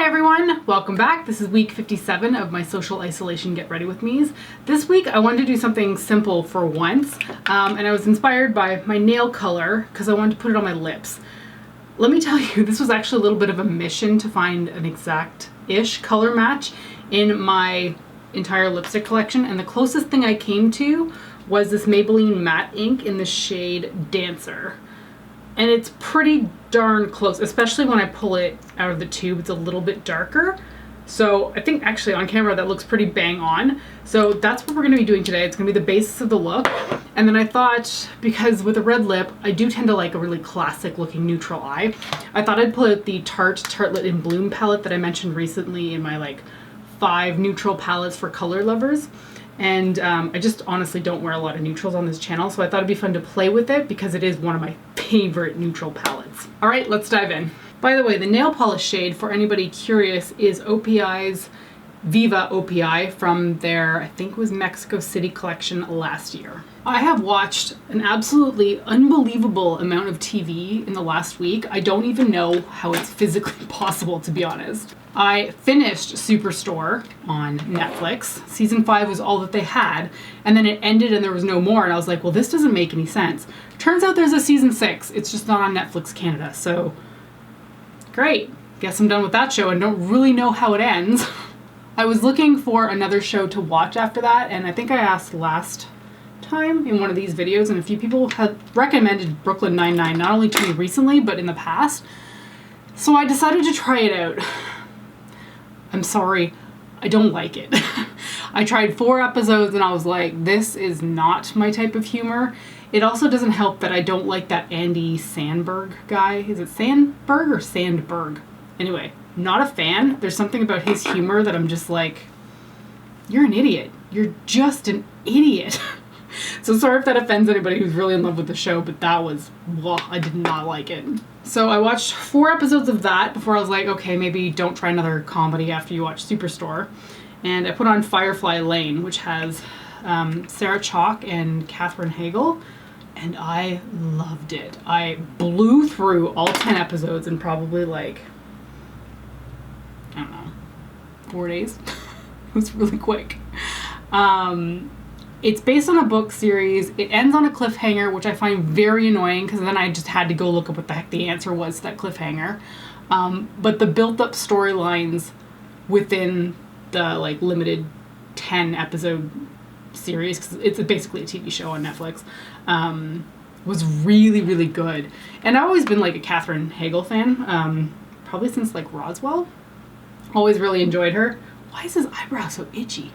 Hi everyone, welcome back. This is week 57 of my social isolation get ready with me's. This week I wanted to do something simple for once, and I was inspired by my nail color because I wanted to put it on my lips. Let me tell you, this was actually a little bit of a mission to find an exact-ish color match in my entire lipstick collection, and the closest thing I came to was this Maybelline Matte Ink in the shade Dancer. And it's pretty darn close, especially when I pull it out of the tube. It's a little bit darker. So I think actually on camera that looks pretty bang on. So that's what we're going to be doing today. It's going to be the basis of the look. And then I thought, because with a red lip, I do tend to like a really classic looking neutral eye. I thought I'd pull out the Tarte Tartelette in Bloom palette that I mentioned recently in my like 5 neutral palettes for color lovers. And I just honestly don't wear a lot of neutrals on this channel, so I thought it'd be fun to play with it because it is one of my favorite neutral palettes. All right, let's dive in. By the way, the nail polish shade, for anybody curious, is OPI's Viva OPI from their, I think it was Mexico City collection last year. I have watched an absolutely unbelievable amount of TV in the last week. I don't even know how it's physically possible, to be honest. I finished Superstore on Netflix. Season 5 was all that they had, and then it ended and there was no more, and I was like, well, this doesn't make any sense. Turns out there's a season 6. It's just not on Netflix Canada, so great. Guess I'm done with that show and don't really know how it ends. I was looking for another show to watch after that, and I think I asked last time in one of these videos, and a few people had recommended Brooklyn Nine-Nine, not only to me recently, but in the past. So I decided to try it out. I'm sorry, I don't like it. I tried 4 episodes and I was like, this is not my type of humor. It also doesn't help that I don't like that Andy Samberg guy. Is it Sandberg or Sandberg? Anyway, not a fan. There's something about his humor that I'm just like, you're an idiot. You're just an idiot. So sorry if that offends anybody who's really in love with the show, but that was, well, I did not like it. So I watched 4 episodes of that before I was like, okay, maybe don't try another comedy after you watch Superstore. And I put on Firefly Lane, which has Sarah Chalke and Katherine Heigl, and I loved it. I blew through all 10 episodes in probably like, I don't know, 4 days. It was really quick. It's based on a book series. It ends on a cliffhanger, which I find very annoying because then I just had to go look up what the heck the answer was to that cliffhanger. But the built-up storylines within the like limited 10 episode series, because it's basically a TV show on Netflix, was really, really good. And I've always been like a Katherine Heigl fan, probably since like Roswell. Always really enjoyed her. Why is his eyebrow so itchy?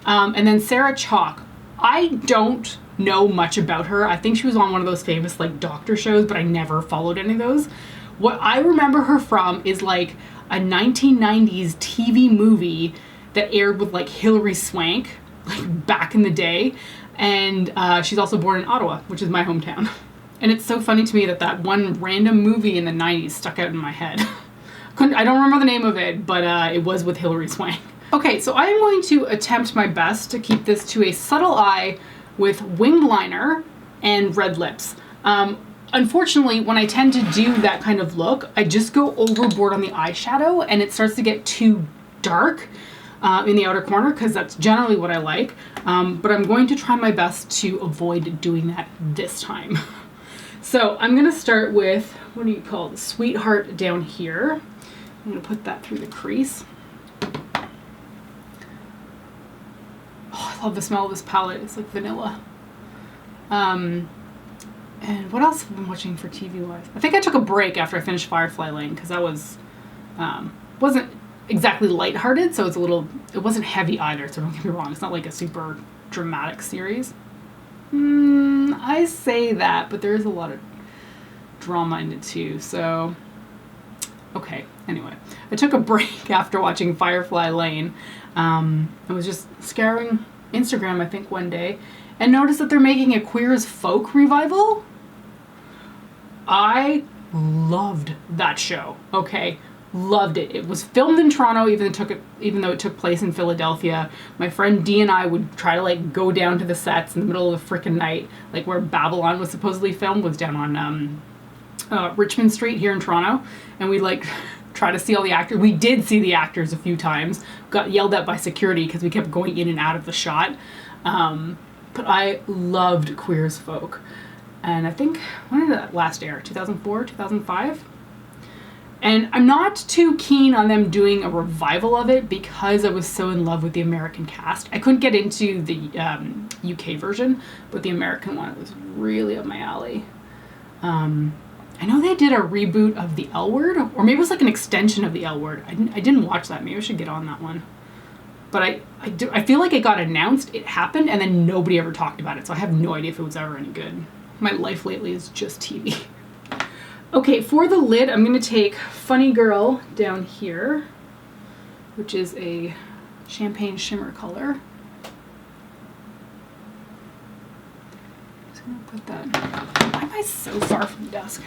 And then Sarah Chalke. I don't know much about her. I think she was on one of those famous like doctor shows, but I never followed any of those. What I remember her from is like a 1990s TV movie that aired with like Hilary Swank, like back in the day. And she's also born in Ottawa, which is my hometown. And it's so funny to me that that one random movie in the 90s stuck out in my head. I don't remember the name of it, but it was with Hilary Swank. Okay, so I am going to attempt my best to keep this to a subtle eye with winged liner and red lips. Unfortunately, when I tend to do that kind of look, I just go overboard on the eyeshadow and it starts to get too dark in the outer corner, because that's generally what I like. But I'm going to try my best to avoid doing that this time. So I'm going to start with, what do you call it, Sweetheart down here. I'm going to put that through the crease. I love the smell of this palette. It's like vanilla. And what else have I been watching for TV-wise? I think I took a break after I finished Firefly Lane because that was wasn't exactly lighthearted, so it wasn't heavy either, so don't get me wrong. It's not like a super dramatic series. I say that, but there is a lot of drama in it too, so okay. Anyway, I took a break after watching Firefly Lane. I was just scouring Instagram, I think, one day, and noticed that they're making a Queer as Folk revival. I loved that show. Okay, loved it. It was filmed in Toronto, even though it took place in Philadelphia. My friend Dee and I would try to like go down to the sets in the middle of the frickin' night, like where Babylon was supposedly filmed was down on Richmond Street here in Toronto, and we like try to see all the actors. We did see the actors a few times. Got yelled at by security because we kept going in and out of the shot. But I loved Queer as Folk. And I think, when did that last air? 2004, 2005? And I'm not too keen on them doing a revival of it because I was so in love with the American cast. I couldn't get into the UK version, but the American one was really up my alley. I know they did a reboot of the L Word, or maybe it was like an extension of the L Word. I didn't watch that. Maybe I should get on that one. But I feel like it got announced, it happened, and then nobody ever talked about it, so I have no idea if it was ever any good. My life lately is just TV. Okay, for the lid, I'm going to take Funny Girl down here, which is a champagne shimmer color. Just going to put that, why am I so far from the desk?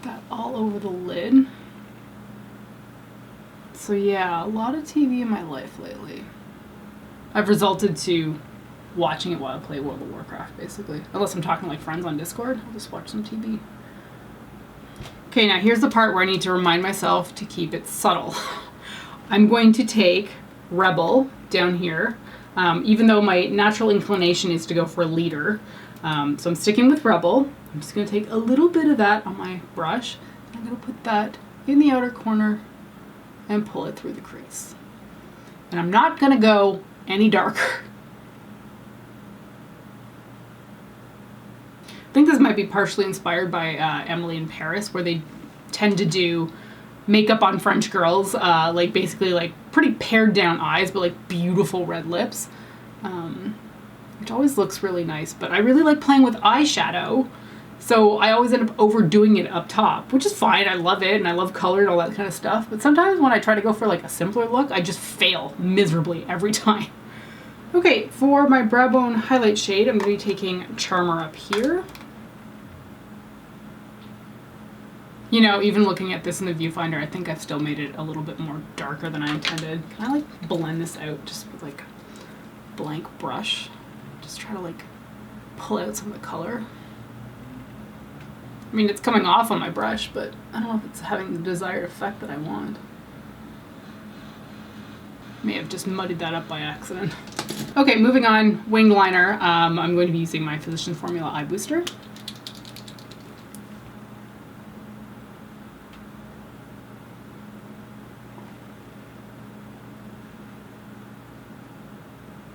Put that all over the lid. So yeah, a lot of TV in my life lately. I've resulted to watching it while I play World of Warcraft, basically. Unless I'm talking like friends on Discord, I'll just watch some TV. Okay, now here's the part where I need to remind myself to keep it subtle. I'm going to take Rebel down here, even though my natural inclination is to go for Leader. So I'm sticking with Rebel. I'm just going to take a little bit of that on my brush. I'm going to put that in the outer corner and pull it through the crease. And I'm not going to go any darker. I think this might be partially inspired by Emily in Paris, where they tend to do makeup on French girls, like basically like pretty pared down eyes, but like beautiful red lips, which always looks really nice. But I really like playing with eyeshadow, so I always end up overdoing it up top, which is fine. I love it, and I love color and all that kind of stuff. But sometimes when I try to go for like a simpler look, I just fail miserably every time. Okay, for my brow bone highlight shade, I'm going to be taking Charmer up here. You know, even looking at this in the viewfinder, I think I've still made it a little bit more darker than I intended. Can I like blend this out just with like a blank brush? Just try to like pull out some of the color. I mean, it's coming off on my brush, but I don't know if it's having the desired effect that I want. May have just muddied that up by accident. Okay, moving on, winged liner. I'm going to be using my Physicians Formula Eye Booster.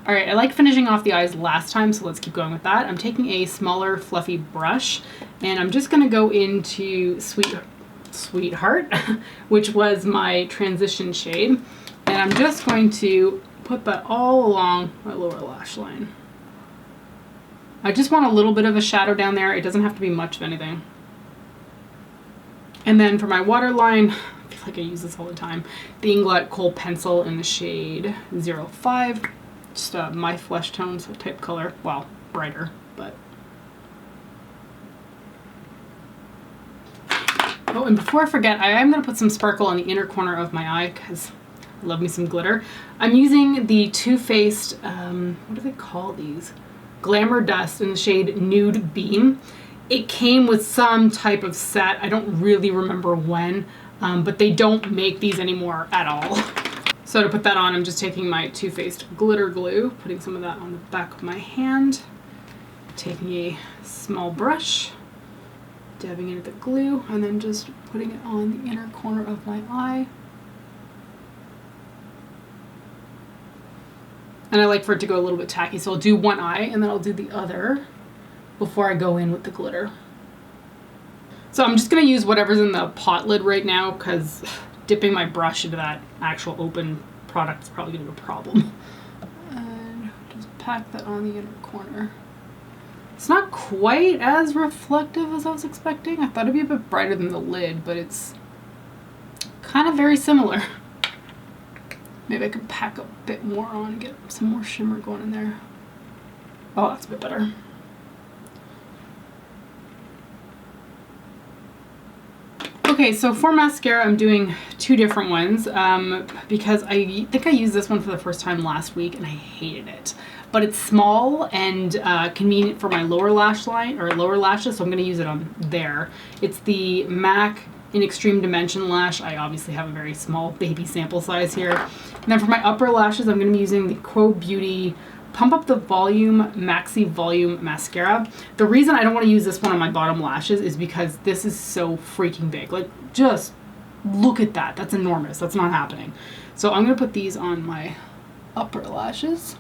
All right, I like finishing off the eyes last time, so let's keep going with that. I'm taking a smaller, fluffy brush, and I'm just gonna go into Sweetheart, which was my transition shade. And I'm just going to put that all along my lower lash line. I just want a little bit of a shadow down there. It doesn't have to be much of anything. And then for my waterline, I feel like I use this all the time, the INGLOT Kohl pencil in the shade 05. Just my flesh tone, so type color. Well, brighter, but. Oh, and before I forget, I am going to put some sparkle on the inner corner of my eye because I love me some glitter. I'm using the Too Faced, what do they call these? Glamour Dust in the shade Nude Beam. It came with some type of set. I don't really remember when, but they don't make these anymore at all. So to put that on, I'm just taking my Too Faced glitter glue, putting some of that on the back of my hand, taking a small brush, dabbing into the glue, and then just putting it on the inner corner of my eye. And I like for it to go a little bit tacky, so I'll do one eye and then I'll do the other before I go in with the glitter. So I'm just gonna use whatever's in the pot lid right now because dipping my brush into that actual open product is probably gonna be a problem. And just pack that on the inner corner. It's not quite as reflective as I was expecting. I thought it'd be a bit brighter than the lid, but it's kind of very similar. Maybe I could pack a bit more on and get some more shimmer going in there. Oh, that's a bit better. Okay, so for mascara, I'm doing two different ones because I think I used this one for the first time last week and I hated it. But it's small and convenient for my lower lash line or lower lashes, so I'm going to use it on there. It's the MAC In Extreme Dimension Lash. I obviously have a very small baby sample size here. And then for my upper lashes, I'm going to be using the Kohl Beauty Pump Up the Volume Maxi Volume Mascara. The reason I don't want to use this one on my bottom lashes is because this is so freaking big. Like, just look at that. That's enormous. That's not happening. So I'm going to put these on my upper lashes.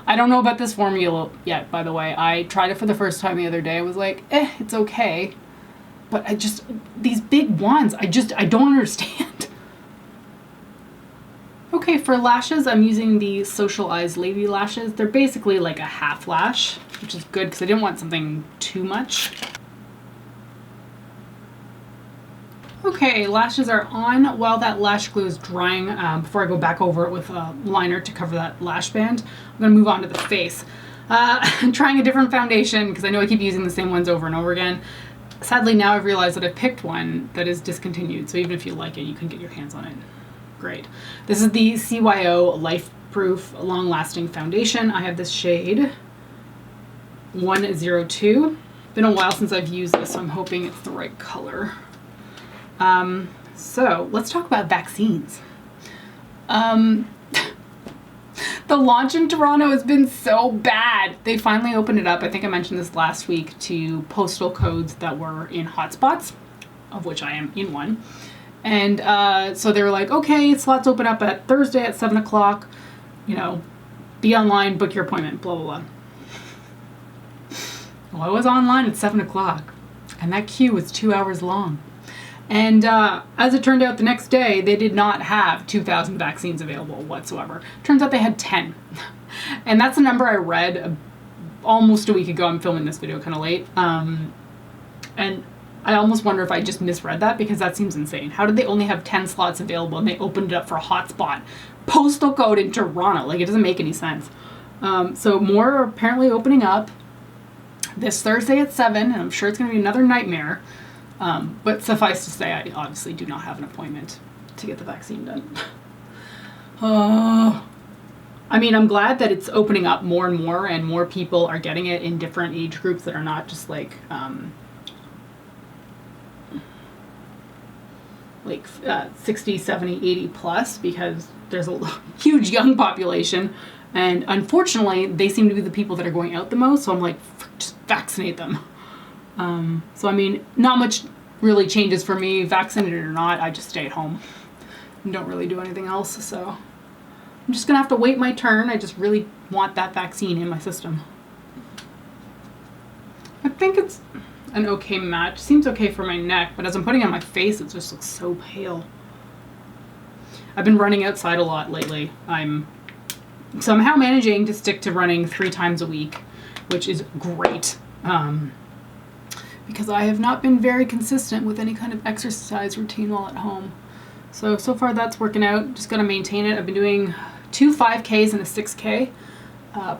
I don't know about this formula yet, by the way. I tried it for the first time the other day. I was like, it's okay. But these big wands, I don't understand. Okay, for lashes, I'm using the SocialEyes Lady Lashes. They're basically like a half lash, which is good because I didn't want something too much. Okay, lashes are on. While that lash glue is drying, before I go back over it with a liner to cover that lash band, I'm going to move on to the face. I'm trying a different foundation because I know I keep using the same ones over and over again. Sadly, now I've realized that I've picked one that is discontinued, so even if you like it, you can get your hands on it. Great. This is the CYO Lifeproof Long Lasting Foundation. I have this shade 102. Been a while since I've used this, so I'm hoping it's the right color. So let's talk about vaccines. The launch in Toronto has been so bad. They finally opened it up. I think I mentioned this last week, to postal codes that were in hotspots, of which I am in one. And so they were like, okay, slots open up at Thursday at 7 o'clock, you know, be online, book your appointment, blah, blah, blah. Well, I was online at 7 o'clock and that queue was 2 hours long. And as it turned out, the next day, they did not have 2,000 vaccines available whatsoever. Turns out they had 10. And that's a number I read almost a week ago. I'm filming this video kind of late. And I almost wonder if I just misread that, because that seems insane. How did they only have 10 slots available and they opened it up for a hotspot postal code in Toronto? Like, it doesn't make any sense. So more are apparently opening up this Thursday at 7, and I'm sure it's going to be another nightmare. But suffice to say, I obviously do not have an appointment to get the vaccine done. I mean, I'm glad that it's opening up more and more people are getting it in different age groups that are not just like 60, 70, 80 plus, because there's a huge young population. And unfortunately, they seem to be the people that are going out the most. So I'm like, just vaccinate them. So I mean, not much really changes for me, vaccinated or not. I just stay at home and don't really do anything else. So I'm just gonna have to wait my turn. I just really want that vaccine in my system. I think it's an okay match. Seems okay for my neck, but as I'm putting it on my face, it just looks so pale. I've been running outside a lot lately. I'm somehow managing to stick to running 3 times a week, which is great. Because I have not been very consistent with any kind of exercise routine while at home. So far that's working out. Just gotta maintain it. I've been doing 2 5Ks and a 6K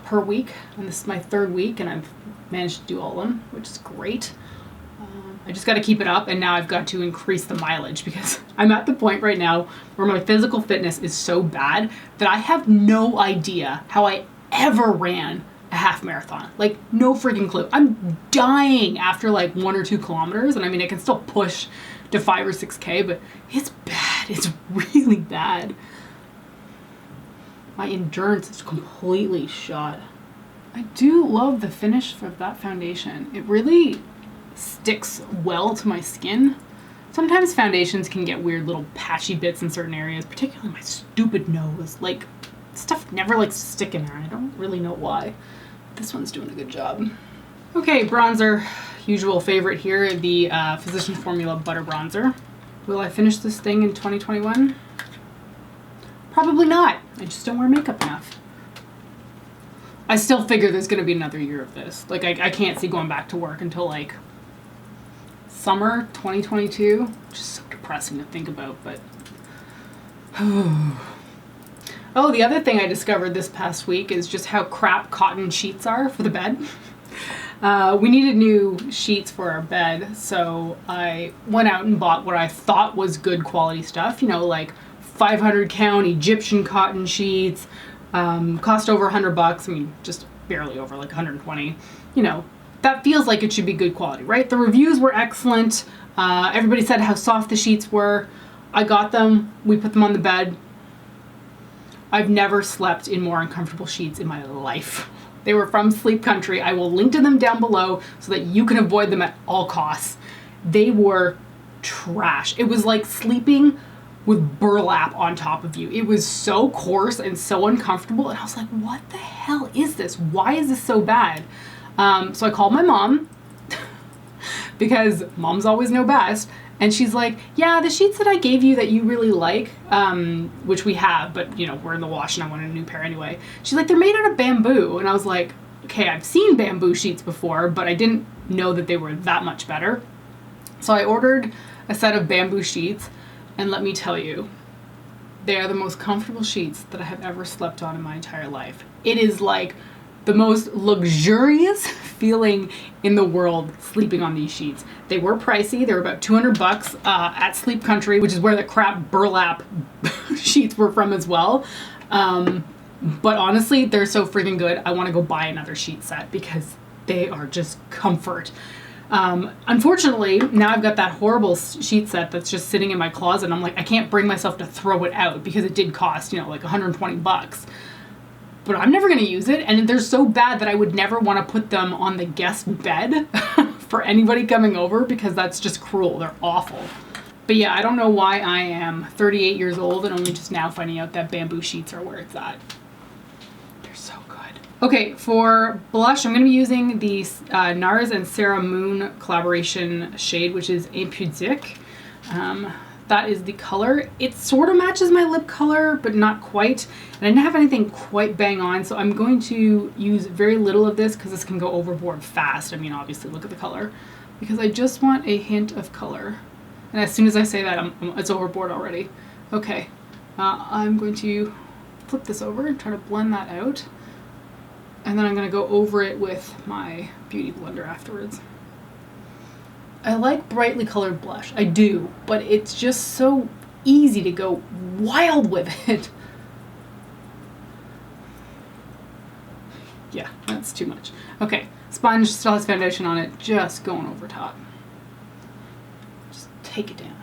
per week, and this is my 3rd week, and I've managed to do all of them, which is great. I just gotta keep it up, and now I've got to increase the mileage, because I'm at the point right now where my physical fitness is so bad that I have no idea how I ever ran a half marathon. Like, no freaking clue. I'm dying after like 1 or 2 kilometers, and I mean, I can still push to 5 or 6K, but it's bad. It's really bad. My endurance is completely shot. I do love the finish of that foundation. It really sticks well to my skin. Sometimes foundations can get weird little patchy bits in certain areas, particularly my stupid nose. Like, stuff never likes to stick in there, and I don't really know why. This one's doing a good job. Okay, bronzer. Usual favorite here, the Physicians Formula Butter Bronzer. Will I finish this thing in 2021? Probably not. I just don't wear makeup enough. I still figure there's going to be another year of this. Like, I can't see going back to work until like summer 2022. Which is so depressing to think about, but oh, the other thing I discovered this past week is just how crap cotton sheets are for the bed. We needed new sheets for our bed, so I went out and bought what I thought was good quality stuff, you know, like 500 count Egyptian cotton sheets, cost over $100. I mean, just barely over, like 120, you know, that feels like it should be good quality, right? The reviews were excellent. Everybody said how soft the sheets were. I got them. We put them on the bed. I've never slept in more uncomfortable sheets in my life. They were from Sleep Country. I will link to them down below so that you can avoid them at all costs. They were trash. It was like sleeping with burlap on top of you. It was so coarse and so uncomfortable. And I was like, what the hell is this? Why is this so bad? So I called my mom because moms always know best. And she's like, yeah, the sheets that I gave you that you really like, which we have, but you know, we're in the wash and I wanted a new pair anyway. She's like, they're made out of bamboo. And I was like, okay, I've seen bamboo sheets before, but I didn't know that they were that much better. So I ordered a set of bamboo sheets, and let me tell you, they are the most comfortable sheets that I have ever slept on in my entire life. It is like the most luxurious feeling in the world sleeping on these sheets. They were pricey. They were about $200 at Sleep Country, which is where the crap burlap sheets were from as well. But honestly, they're so freaking good. I want to go buy another sheet set because they are just comfort. Unfortunately, now I've got that horrible sheet set that's just sitting in my closet. And I'm like, I can't bring myself to throw it out because it did cost, you know, like $120. But I'm never going to use it, and they're so bad that I would never want to put them on the guest bed for anybody coming over because that's just cruel. They're awful. But yeah, I don't know why I am 38 years old and only just now finding out that bamboo sheets are where it's at. They're so good. Okay, for blush, I'm going to be using the NARS and Sarah Moon collaboration shade, which is Impudique. That is the color. It sort of matches my lip color, but not quite. And I didn't have anything quite bang on, so I'm going to use very little of this because this can go overboard fast. I mean, obviously, look at the color. Because I just want a hint of color. And as soon as I say that, it's overboard already. Okay, I'm going to flip this over and try to blend that out. And then I'm going to go over it with my Beauty Blender afterwards. I like brightly colored blush. I do, but it's just so easy to go wild with it. Yeah, that's too much. Okay, sponge still has foundation on it, just going over top. Just take it down.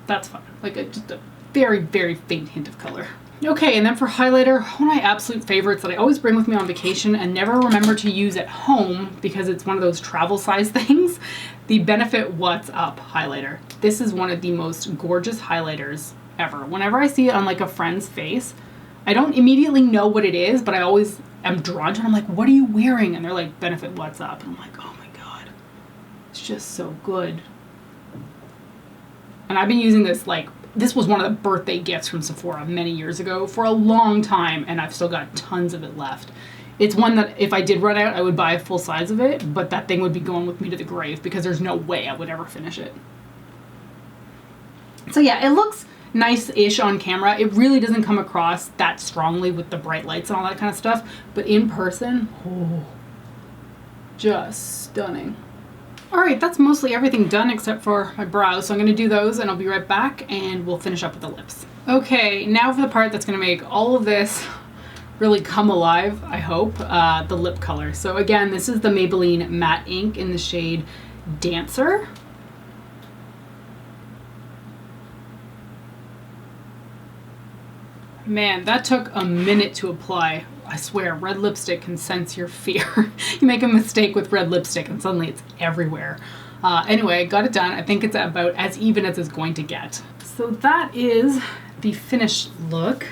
That's fine. Like just a very, very faint hint of color. Okay, and then for highlighter, one of my absolute favorites that I always bring with me on vacation and never remember to use at home because it's one of those travel size things, the Benefit What's Up highlighter. This is one of the most gorgeous highlighters ever. Whenever I see it on like a friend's face, I don't immediately know what it is, but I always am drawn to it. I'm like, what are you wearing? And they're like, Benefit What's Up. And I'm like, oh my God, it's just so good. And I've been using this this was one of the birthday gifts from Sephora many years ago for a long time, and I've still got tons of it left. It's one that if I did run out, I would buy a full size of it, but that thing would be going with me to the grave because there's no way I would ever finish it. So yeah, it looks nice-ish on camera. It really doesn't come across that strongly with the bright lights and all that kind of stuff, but in person, oh, just stunning. All right, that's mostly everything done except for my brows. So I'm gonna do those and I'll be right back and we'll finish up with the lips. Okay, now for the part that's gonna make all of this really come alive, I hope, the lip color. So again, this is the Maybelline Matte Ink in the shade Dancer. Man, that took a minute to apply. I swear, red lipstick can sense your fear. You make a mistake with red lipstick and suddenly it's everywhere. Anyway, got it done. I think it's about as even as it's going to get. So that is the finished look.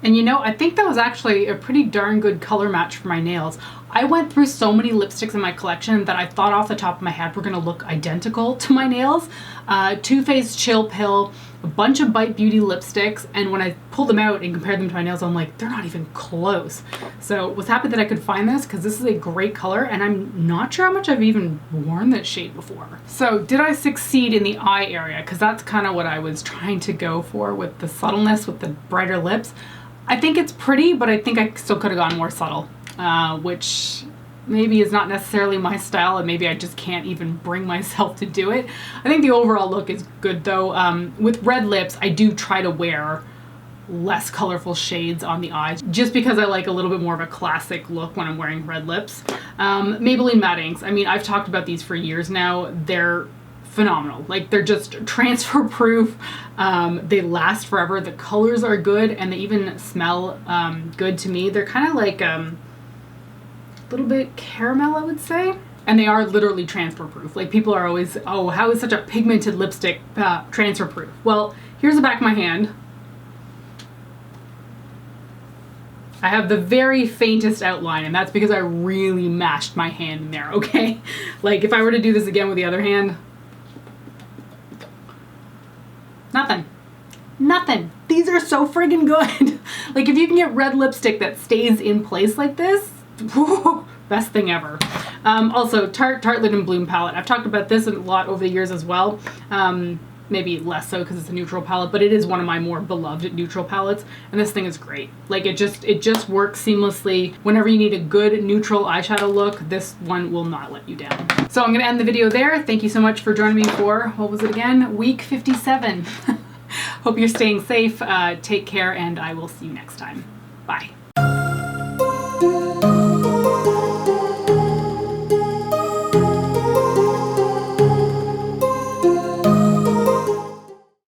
And you know, I think that was actually a pretty darn good color match for my nails. I went through so many lipsticks in my collection that I thought off the top of my head were gonna look identical to my nails. Too Faced Chill Pill, a bunch of Bite Beauty lipsticks, and when I pulled them out and compared them to my nails, I'm like, they're not even close. So was happy that I could find this because this is a great color and I'm not sure how much I've even worn this shade before. So did I succeed in the eye area? Because that's kind of what I was trying to go for with the subtleness, with the brighter lips. I think it's pretty, but I think I still could have gone more subtle, which maybe is not necessarily my style, and maybe I just can't even bring myself to do it. I think the overall look is good though. With red lips, I do try to wear less colorful shades on the eyes, just because I like a little bit more of a classic look when I'm wearing red lips. Maybelline Matte Inks. I mean, I've talked about these for years now. They're phenomenal. Like, they're just transfer proof. They last forever. The colors are good, and they even smell good to me. They're kind of like a little bit caramel, I would say. And they are literally transfer proof. Like, people are always, oh, how is such a pigmented lipstick transfer proof? Well, here's the back of my hand. I have the very faintest outline, and that's because I really mashed my hand in there, okay? Like, if I were to do this again with the other hand, nothing. Nothing. These are so friggin' good. Like, if you can get red lipstick that stays in place like this, whew, best thing ever. Also, Tartelette and Bloom palette. I've talked about this a lot over the years as well. Maybe less so because it's a neutral palette, but it is one of my more beloved neutral palettes, and this thing is great. Like, it just works seamlessly. Whenever you need a good neutral eyeshadow look, this one will not let you down. So I'm gonna end the video there. Thank you so much for joining me for, what was it again? Week 57. Hope you're staying safe, take care, and I will see you next time. Bye.